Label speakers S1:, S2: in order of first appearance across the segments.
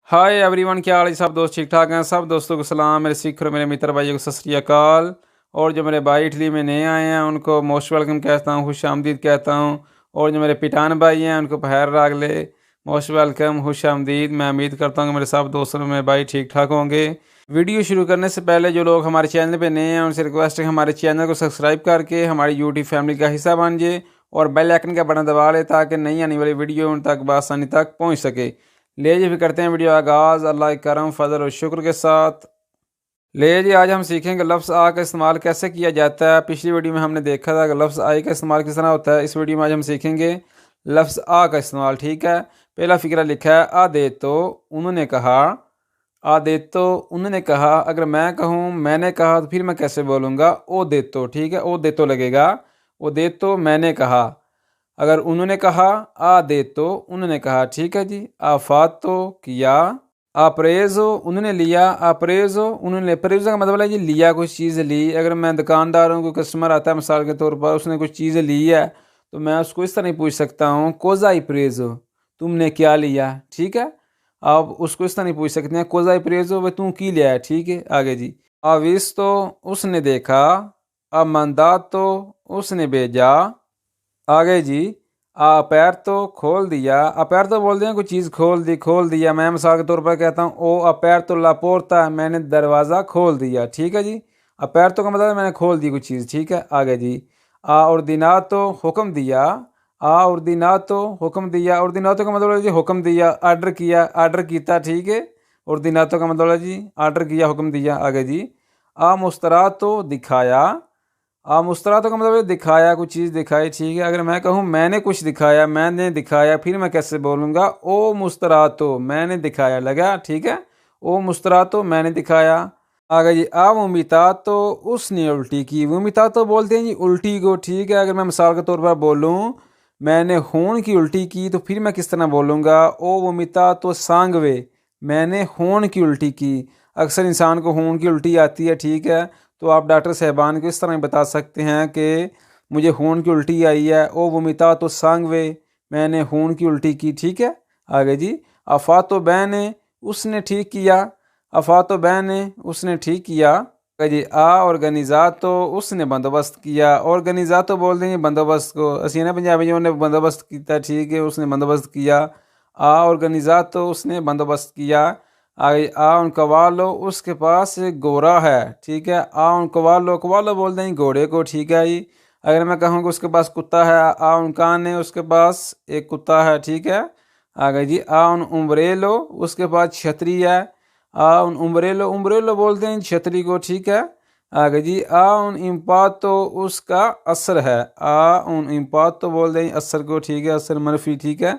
S1: Hi everyone, क्या हाल है? सब दोस्त ठीक ठाक हैं? सब दोस्तों को सलाम, मेरे सिख और मेरे मित्र भाइयों को सत श्री अकाल। और जो मेरे भाई इटली में नए आए हैं उनको मोस्ट वेलकम कहता हूँ, खुश आमदीद कहता हूँ। और जो मेरे पिटान भाई हैं उनको बहर रागले, मोस्ट वेलकम, खुश आमदीद। मैं उम्मीद करता हूँ कि मेरे सब दोस्तों और मेरे भाई ठीक ठाक होंगे। वीडियो शुरू करने से पहले जो लोग हमारे चैनल पर नए हैं उनसे रिक्वेस्ट है कि हमारे चैनल को सब्सक्राइब करके हमारी यूट्यूब फैमिली का हिस्सा बन जाए और बेल आइकन का बटन दबा ले ताकि नई आने वाली वीडियो उन तक बआसानी तक पहुँच सके। ले जी फिर करते हैं वीडियो आगाज़ अल्लाह के करम फजल और शुक्र के साथ। ले जी आज हम सीखेंगे लफ्ज़ आ का इस्तेमाल कैसे किया जाता है। पिछली वीडियो में हमने देखा था कि लफ्ज़ आई का इस्तेमाल किस तरह होता है। इस वीडियो में आज हम सीखेंगे लफ्ज़ आ का इस्तेमाल। ठीक है, पहला फ़िक्रा लिखा है आ दे तो उन्होंने कहा। आ दे तो उन्होंने कहा, अगर मैं कहूँ मैंने कहा तो फिर मैं कैसे बोलूँगा? ओ दे तो। ठीक है, ओ दे तो लगेगा। ओ दे तो मैंने कहा। अगर उन्होंने कहा आ दे तो उन्होंने कहा। ठीक है जी। आफात तो किया। अप्रेज हो उन्होंने लिया। अप्रेज हो उन्होंने लिया। प्रेज का मतलब है जी लिया, कुछ चीज़ ली। अगर मैं दुकानदार हूँ, कोई कस्टमर आता है मिसाल के तौर पर, उसने कुछ चीज़ ली है तो मैं उसको इस तरह ही पूछ सकता हूँ, कोजाई प्रेज हो, तुमने क्या लिया? ठीक है, आप उसको इस तरह नहीं पूछ सकते हैं, कोजाई प्रेज हो, वह तू की लिया है। ठीक है, आगे जी। आविस तो उसने देखा। अमंदात तो उसने भेजा। आगे जी। पैर तो खोल दिया। पैर तो बोलते हैं कोई चीज़ खोल दी, खोल दिया। मैं मिसाल के तौर पर कहता हूँ ओ पैर तो लापोरता, मैंने दरवाज़ा खोल दिया। ठीक है जी। पैर तो का मतलब है मैंने खोल दी कोई चीज़। ठीक है, आगे जी। और दिना तो हुक्म दिया। और दिना तो हुक्म दिया। और दिना तो का मतलब है जी हुक्म दिया, आर्डर किया, आर्डर किया। ठीक है, और दिना तो का मतलब है जी आर्डर किया, हुक्म दिया। आगे जी। मुस्तरा तो दिखाया। मुस्कुरातों का मतलब है दिखाया, कुछ चीज़ दिखाई। ठीक है, अगर मैं कहूँ मैंने कुछ दिखाया, मैंने दिखाया, फिर मैं कैसे बोलूँगा? ओ मुस्कुरातो मैंने दिखाया लगा। ठीक है, ओ मुस्कुरातो मैंने दिखाया। आगे जी। वोमिता तो उसने उल्टी की। वोमिता तो बोलते हैं जी उल्टी को। ठीक है, अगर मैं मिसाल के तौर पर बोलूँ मैंने खून की उल्टी की तो फिर मैं किस तरह बोलूँगा? ओ वोमिता तो सांगवे, मैंने खून की उल्टी की। अक्सर इंसान को खून की उल्टी आती है। ठीक है, तो आप डॉक्टर साहबान को इस तरह बता सकते हैं कि मुझे खून की उल्टी आई है। ओ वोमिता तो सांगवे, मैंने खून की उल्टी की। ठीक है, आगे जी। अफातो बैन उसने ठीक किया। अफातो बैन उसने ठीक किया। आगे जी। ऑर्गेनिजा तो उसने बंदोबस्त किया। ऑर्गेनिजा तो बोल देंगे बंदोबस्त को, असी ना पंजाबियों ने बंदोबस्त किया। ठीक है, उसने बंदोबस्त किया। ऑर्गेनिजा तो उसने बंदोबस्त किया। आगे उन कवालो उसके पास एक घोड़ा है। ठीक है, उन कवालो, कवालो बोल दें घोड़े को। ठीक है जी। अगर मैं कहूँ कि उसके पास कुत्ता है, उन कान है, उसके पास एक कुत्ता है। ठीक है, आगे जी। उन उम्ब्रेलो उसके पास छतरी है। उन उम्ब्रेलो, उम्ब्रेलो बोलते हैं छतरी को। ठीक है, आगे जी। उन इम्पात तो उसका असर है। उन इम्पात तो बोल दें असर को। ठीक है, असर मनफी। ठीक है,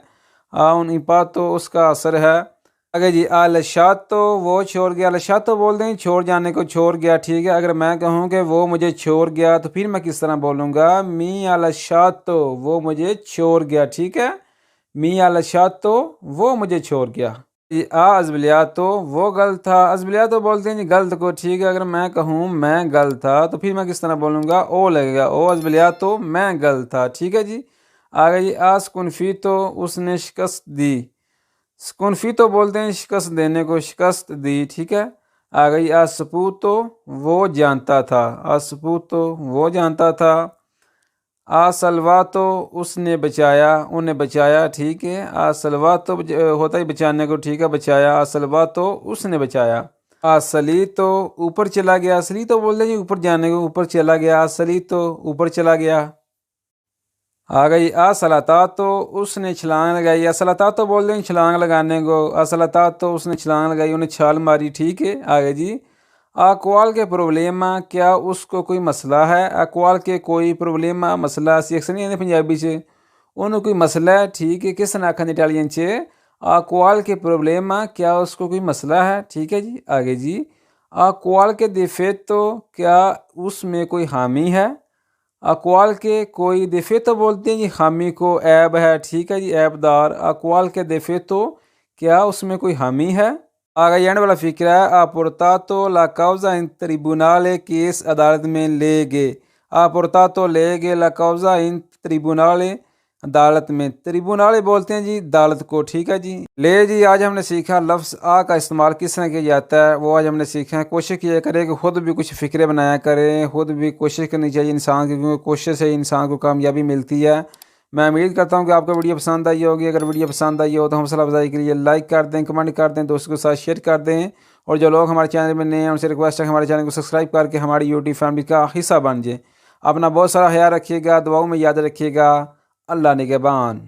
S1: उन इम्पात तो उसका असर है। अगर जी। लशात तो वो छोड़ गया। लशात तो बोल दें छोड़ जाने को, छोड़ गया। ठीक है, अगर मैं कहूँ कि वो मुझे छोड़ गया तो फिर मैं किस तरह बोलूँगा? मी लशात तो वो मुझे छोड़ गया। ठीक है, मी लशात तो वो मुझे छोड़ गया। जी। अजबलिया तो वो गलत था। अजबलिया तो बोलते हैं जी गलत को। ठीक है, अगर मैं कहूँ मैं गलत था तो फिर मैं किस तरह बोलूँगा? ओ लगेगा। ओ अजबलिया तो मैं गलत था। ठीक है जी। आगे जी। कुनफी तो उसने शिकस्त दी। स्कुनफी तो बोलते हैं शिकस्त देने को, शिकस्त दी। ठीक है, आ गई। आसपूत तो वो जानता था। आसपूत तो वो जानता था। आसलवा तो उसने बचाया, उन्हें बचाया। ठीक है, आसलवा तो होता ही बचाने को। ठीक है, बचाया। आसलवा तो उसने बचाया। आसली तो ऊपर चला गया। असली तो बोलते हैं ऊपर जाने को, ऊपर चला गया। असली तो ऊपर चला गया। आ गई। असलता तो उसने छलांग लगाई। असलता तो बोल दें छलांग लगाने को। असलता तो उसने छलांग लगाई, उन्हें छाल मारी। ठीक है, आगे जी। अकवाल के प्रॉब्लम, क्या उसको कोई मसला है? अकवाल के कोई प्रॉब्लम मसला सी अक्सर नहीं आते पंजाबी से, उन्हें कोई मसला है। ठीक है, किस ने आखन इटालियन चे अकवाल के प्रॉब्लम, क्या उसको कोई मसला है? ठीक है जी, आगे जी। अकवाल के दिफेत तो क्या उसमें कोई हामी है? अकवाल के कोई दफ़े तो बोलते हैं जी हामी को, ऐब है। ठीक है जी, ऐबदार। अकवाल के दफ़े तो क्या उसमें कोई हामी है? आगे एंड वाला फिक्र है। अपुरता तो ला कौजा इन ट्रिब्यूनल केस अदालत में ले गए। अपुरता तो ले गए ला कौजा इन ट्रिब्यूनल अदालत में ट्रिब्यूनल बोलते हैं जी अदालत को। ठीक है जी। ले जी, आज हमने सीखा लफ्ज़ आ का इस्तेमाल किस तरह किया जाता है, वो आज हमने सीखा है। कोशिश किया करें कि ख़ुद भी कुछ फ़िक्रे बनाया करें, ख़ुद भी कोशिश करनी चाहिए इंसान की, क्योंकि कोशिश से इंसान को कामयाबी मिलती है। मैं उम्मीद करता हूँ कि आपको वीडियो पसंद आई होगी। अगर वीडियो पसंद आई हो तो हौसला अफजाई के लिए लाइक कर दें, कमेंट कर दें, दोस्तों के साथ शेयर कर दें। और जो लोग हमारे चैनल में नए हैं उनसे रिक्वेस्ट है हमारे चैनल को सब्सक्राइब करके हमारी यूट्यूब फैमिली का हिस्सा बन जाए। अपना बहुत सारा ख्याल रखिएगा, दुआओं में याद रखिएगा। अल्लाह निगहबान।